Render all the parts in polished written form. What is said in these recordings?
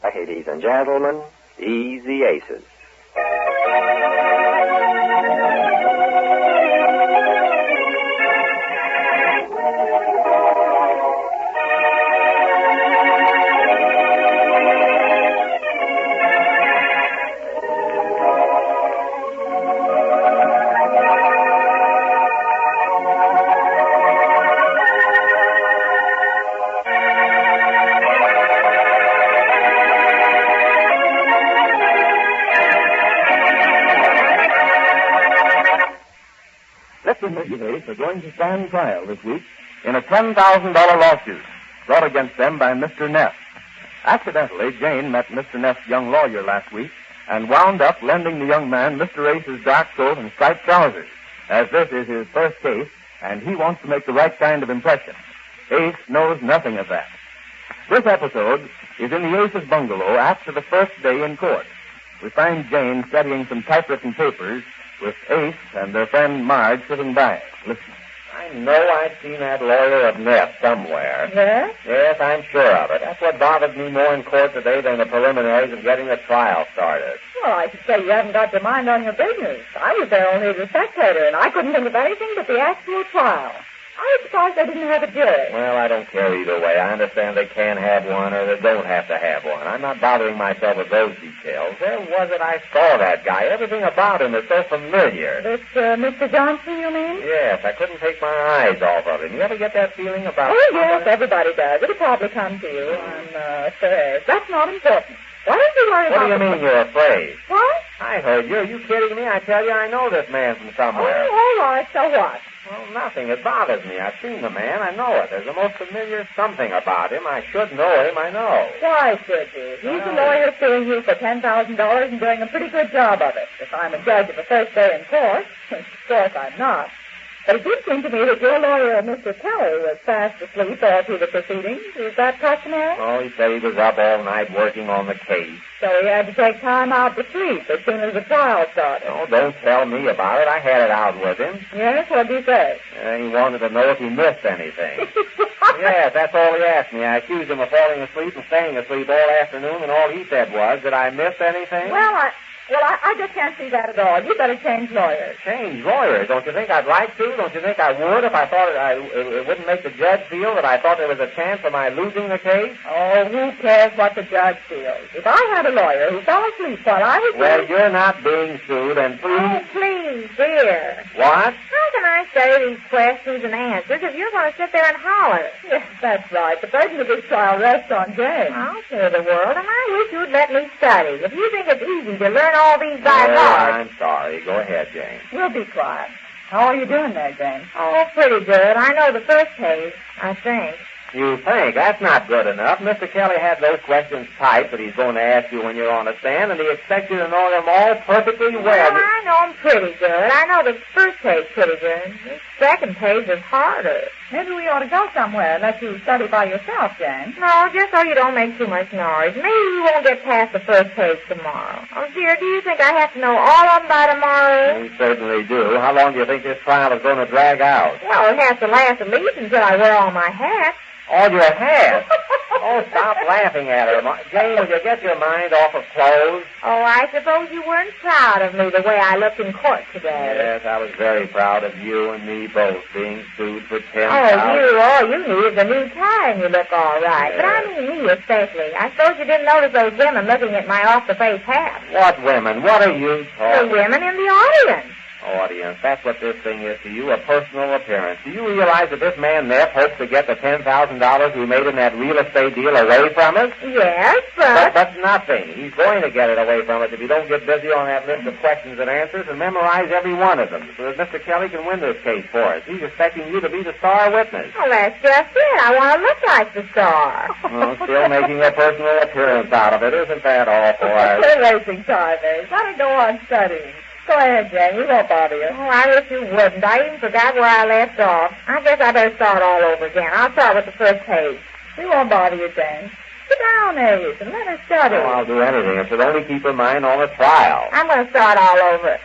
Ladies and gentlemen, Easy Aces. Are going to stand trial this week in a $10,000 lawsuit brought against them by Mr. Neff. Accidentally, Jane met Mr. Neff's young lawyer last week and wound up lending the young man Mr. Ace's dark coat and striped trousers, as this is his first case, and he wants to make the right kind of impression. Ace knows nothing of that. This episode is in the Ace's bungalow after the first day in court. We find Jane studying some typewritten papers with Ace and their friend Marge sitting by. Listen. I know I've seen that lawyer of Neff somewhere. Yes? Yes, I'm sure of it. That's what bothered me more in court today than the preliminaries of getting the trial started. Well, I should say you haven't got your mind on your business. I was there only as a spectator, and I couldn't think of anything but the actual trial. I was surprised they didn't have a jury. Well, I don't care either way. I understand they can have one or they don't have to have one. I'm not bothering myself with those details. Where was it I saw that guy? Everything about him is so familiar. This Mr. Johnson, you mean? Yes, I couldn't take my eyes off of him. You ever get that feeling about... Oh, yes, everybody does. It'll probably come to you. I'm afraid. That's not important. Why don't you worry about... What do you mean you're afraid? What? I heard you. Are you kidding me? I tell you, I know this man from somewhere. Oh, all right. So what? Well, nothing. It bothers me. I've seen the man. I know it. There's the most familiar something about him. I should know him. I know. Why should you? He's a lawyer suing you for $10,000 and doing a pretty good job of it. If I'm a judge of the first day in court, of course I'm not. But it did seem to me that your lawyer, Mr. Kelly, was fast asleep all through the proceedings. Is that customary? Oh, he said he was up all night working on the case. So he had to take time out to sleep as soon as the trial started. Oh, don't tell me about it. I had it out with him. Yes? What did he say? He wanted to know if he missed anything. Yes, that's all he asked me. I accused him of falling asleep and staying asleep all afternoon, and all he said was, did I miss anything? Well, I just can't see that at all. You better change lawyers. Change lawyers? Don't you think I'd like to? Don't you think I would if I thought it wouldn't make the judge feel that I thought there was a chance of my losing the case? Oh, who cares what the judge feels? If I had a lawyer who fell asleep while I was... Well, you're not being sued, and please... Oh, please, dear. What? How can I say these questions and answers if you're going to sit there and holler? Yes, that's right. The burden of this trial rests on Jane. I'll tell the world, and I wish you'd let me study. If you think it's easy to learn all these by heart... I'm sorry. Go ahead, Jane. We'll be quiet. How are you doing there, Jane? Oh, pretty good. I know the first case, I think. You think? That's not good enough. Mr. Kelly had those questions typed that he's going to ask you when you're on the stand, and he expects you to know them all perfectly well. Well, I know them pretty good. I know the first page pretty good. The second page is harder. Maybe we ought to go somewhere and let you study by yourself, Jane. No, just so you don't make too much noise. Maybe we won't get past the first page tomorrow. Oh, dear, do you think I have to know all of them by tomorrow? We certainly do. How long do you think this trial is going to drag out? Well, it has to last at least until I wear all my hats. All your hair? Oh, stop laughing at her. Jane, will you get your mind off of clothes? Oh, I suppose you weren't proud of me the way I looked in court today. Yes, I was very proud of you and me both being sued for $10,000. All you need is a new tie and you look all right. Yes. But I mean me especially. I suppose you didn't notice those women looking at my off-the-face hat. What women? What are you talking? The women in the audience. Audience, that's what this thing is to you, a personal appearance. Do you realize that this man Neff hopes to get the $10,000 we made in that real estate deal away from us? Yes, but... But nothing. He's going to get it away from us if you don't get busy on that list of questions and answers and memorize every one of them so that Mr. Kelly can win this case for us. He's expecting you to be the star witness. Well, that's just it. I want to look like the star. Oh, still making a personal appearance out of it. Isn't that all for us? We're wasting time, eh? Let her go on studying. Go ahead, Jane. We won't bother you. Oh, I wish you wouldn't. I even forgot where I left off. I guess I better start all over again. I'll start with the first page. We won't bother you, Jane. Sit down, Ace, and let her study. Oh, I'll do anything. It should only keep her mind on the trial. I'm going to start all over.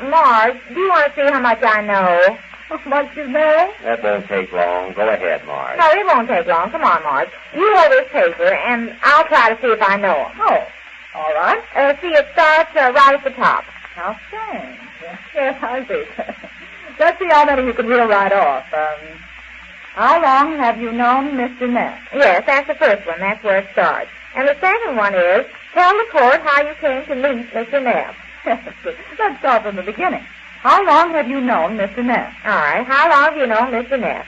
Marge, do you want to see how much I know? What you know? That won't take long. Go ahead, Marge. No, it won't take long. Come on, Marge. You hold this paper, and I'll try to see if I know them. Oh, all right. See, it starts right at the top. How strange. Yes, I see. Let's see how many you can reel right off. How long have you known Mr. Neff? Yes, that's the first one. That's where it starts. And the second one is, tell the court how you came to meet Mr. Neff. Let's start from the beginning. How long have you known Mr. Neff? All right. How long have you known Mr. Neff?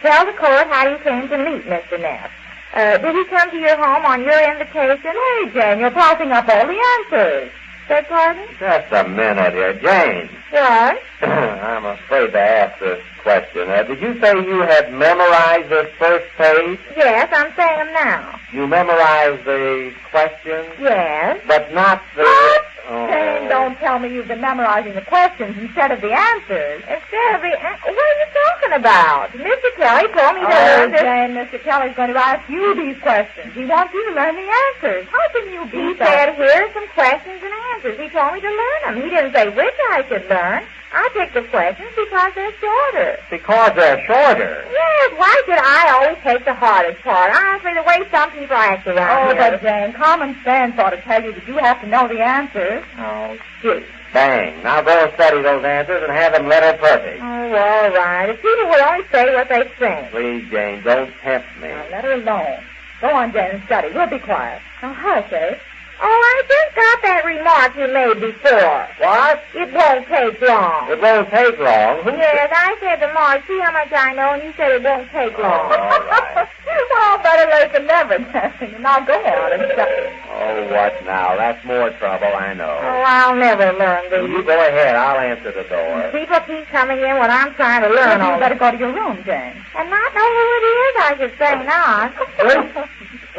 Tell the court how you came to meet Mr. Neff. Did he come to your home on your invitation? Hey, Jane, you're passing up all the answers. Beg pardon? Just a minute here. Jane. What? I'm afraid to ask this question. Did you say you had memorized this first page? Yes, I'm saying them now. You memorized the questions? Yes. But not the... What? Oh. Jane, don't tell me you've been memorizing the questions instead of the answers. Instead of the... What are you talking about? Mr. Kelly told me to learn this... Jane, Mr. Kelly's going to ask you these questions. He wants you to learn the answers. How can you be... He said, here's some questions and answers. He told me to learn them. He didn't say which I should learn. I picked the questions because they're shorter. Because they're shorter? Yes, why should I always take the hardest part? Honestly, the way some people act around here. But Jane, common sense ought to tell you that you have to know the answers. Oh, shoot. Bang. Now go and study those answers and have them letter perfect. Oh, all right. If people would only say what they think. Please, Jane, don't tempt me. Now, let her alone. Go on, Jane, and study. We'll be quiet. Now, hush, eh? Oh, I just got that remark you made before. What? It won't take long. It won't take long? Yes, I said to Marge, see how much I know, and you said it won't take long. Oh, all right. Well, better late than never, Jane. Now go on and study. Oh, what now? That's more trouble, I know. Oh, I'll never learn Well, these. you go ahead. I'll answer the door. People keep coming in when I'm trying to learn all. You better go to your room, Jane. And not know who it is, I should say not.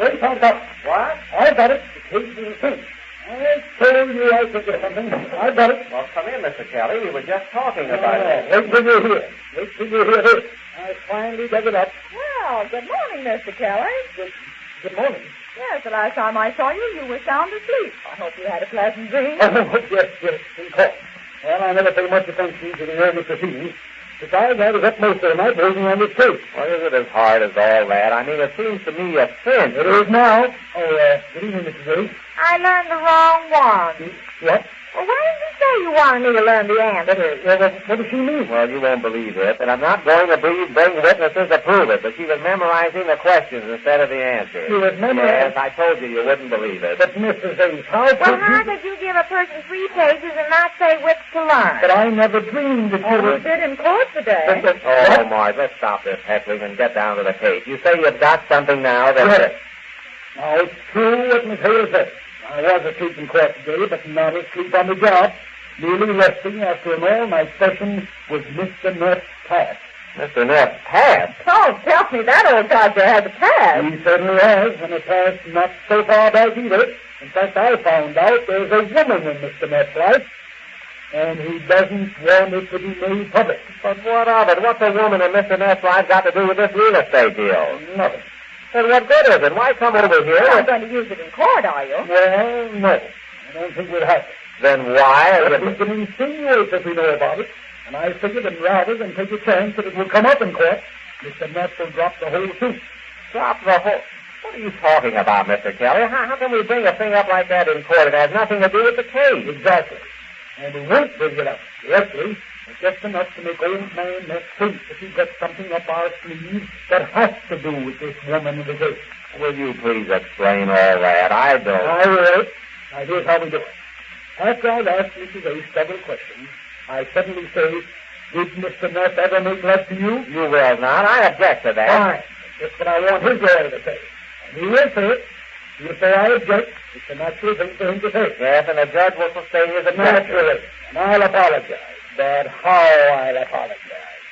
Wait, hold up. What? I got it. The case is finished. I told you I could get something. I got it. Well, come in, Mr. Kelly. We were just talking about it. Wait till you hear. Wait till you hear this. I finally dug it up. Well, good morning, Mr. Kelly. Good morning. Yes, the last time I saw you, you were sound asleep. I hope you had a pleasant dream. Oh, yes, in course. Well, I never pay much attention to the early proceedings. Besides, I was up most of the night working on this case. Well, is it as hard as all that? I mean, it seems to me a cinch. It is now. Oh, good evening, Mrs. Ace. I learned the wrong one. What? Well, why did you say you wanted me to learn the answer? Well, what does she mean? Well, you won't believe it, and I'm not going to bring witnesses to prove it, but she was memorizing the questions instead of the answers. She was memorizing? Yes, I told you wouldn't believe it. But, Mrs. Ace, how Well, how could you give a person 3 pages and not say which to learn? But I never dreamed that you You did in court today. Oh, Marge, let's stop this heckling and get down to the case. You say you've got something now that... Yes. Now, it's true what Miss Hale said. I was asleep in court today, but not asleep on the job. Merely resting after an all-night session with Mr. Neff's past. Mr. Neff's past? Oh, tell me that old codger has a past. He certainly has, and a past not so far back either. In fact, I found out there's a woman in Mr. Neff's life, and he doesn't want it to be made public. But what of it? What's a woman in Mr. Neff's life got to do with this real estate deal? Nothing. Then what good is it? Why come over here? You're not going to use it in court, are you? Well, no. I don't think we'll have it. Then why? But we can insinuate that we know about it, and I figured that rather than take a chance that it will come up in court, Mr. Neff will drop the whole suit. Drop the whole... What are you talking about, Mr. Kelly? How can we bring a thing up like that in court? It has nothing to do with the case. Exactly. And we won't bring it up directly. It's just enough to make old man Neff think that we've got something up our sleeve that has to do with this woman in the case. Will you please explain all that? I don't... I will. Now, here's how we do it. After I've asked Mrs. Ace several questions, I suddenly say, did Mr. Neff ever make love to you? You will not. I object to that. Fine. That's what I want his lawyer to say. And he will say it. He'll say I object. It's a natural thing for him to say. Yes, and the judge will sustain his objection. Naturally. And I'll apologize. But how I'll apologize.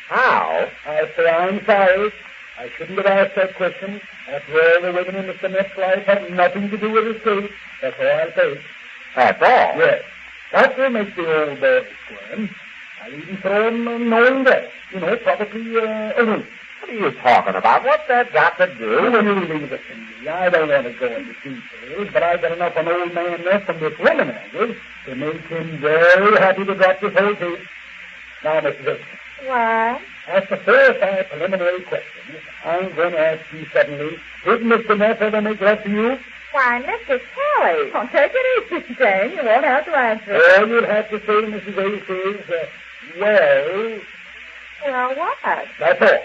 How? I'll say I'm sorry. I shouldn't have asked that question. After all, the women in Mr. Neff's life have nothing to do with his case. That's all I'll say. That's all? Yes. That will make the old boy squirm. I'll even throw him a knowing that. You know, probably a week. What are you talking about? What's that got to do? You leave it to me. I don't want to go into details, but I've got enough on old man Neff from this woman angle to make him very happy to drop this whole case. Now, Mr. Wilson, Why? That's the first of our preliminary questions. I'm going to ask you suddenly, did Mr. Neff ever make love to you? Why, Mr. Kelly. Oh, take it easy, Jane. You won't have to answer. Well, you'll have to say Mrs. A says, well... Well, what? That's all.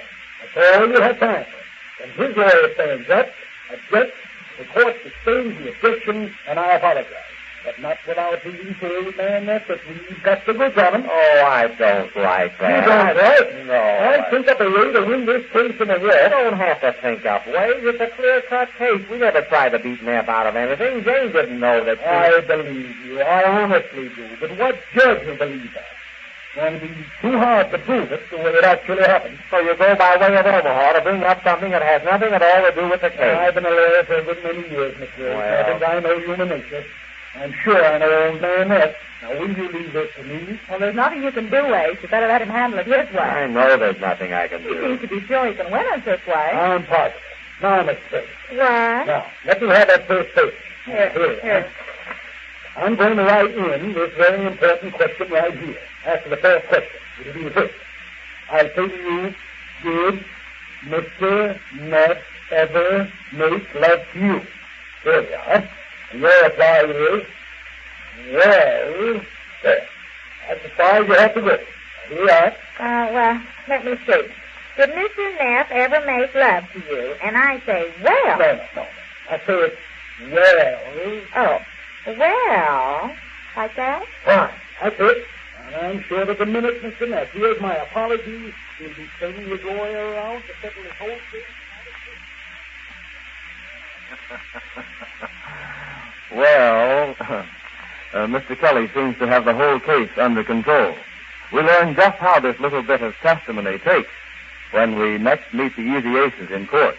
That's all you have time for. And his lawyer stands up, objects, the court sustains the objection, and I apologize. But not without being told, man, that we've got the goods on him. Oh, I don't like that. You don't, right? No. I'll think up a way to win this case in a You rush. don't have to think up ways. It's a clear-cut case. We never tried to beat Neff out of anything. Jane didn't know that she... I believe you. I honestly do. But what judge will believe that? It's going to be too hard to prove it the way it actually happened. So you go by way of Omaha to bring up something that has nothing at all to do with the case. I've been a lawyer for a good many years, Mr. Rose. Well. I think I know human nature. I'm sure I know old man Neff. Now, will you leave this to me? Well, there's nothing you can do, Ace. You better let him handle it his way. I know there's nothing I can He seems do. to be sure he can win it this way. I'm positive. Now, Miss Tracy. Why? Now, let me have that first paper. Here. I'm going to write in this very important question right here. After the first question, it'll be the first. I'll say to you, did Mr. Neff ever make love to you? There we are. And your reply is, well, there. That's as far as you have to go. Here we are. Well, let me see. Did Mr. Neff ever make love to you? And I say, well. No. I say it, well. Oh, well, like that? Fine. That's it. And I'm sure that the minute Mr. Neff hears my apologies, he'll be sending his lawyer around to settle his whole case. Well, Mr. Kelly seems to have the whole case under control. We learn just how this little bit of testimony takes when we next meet the Easy Aces in court.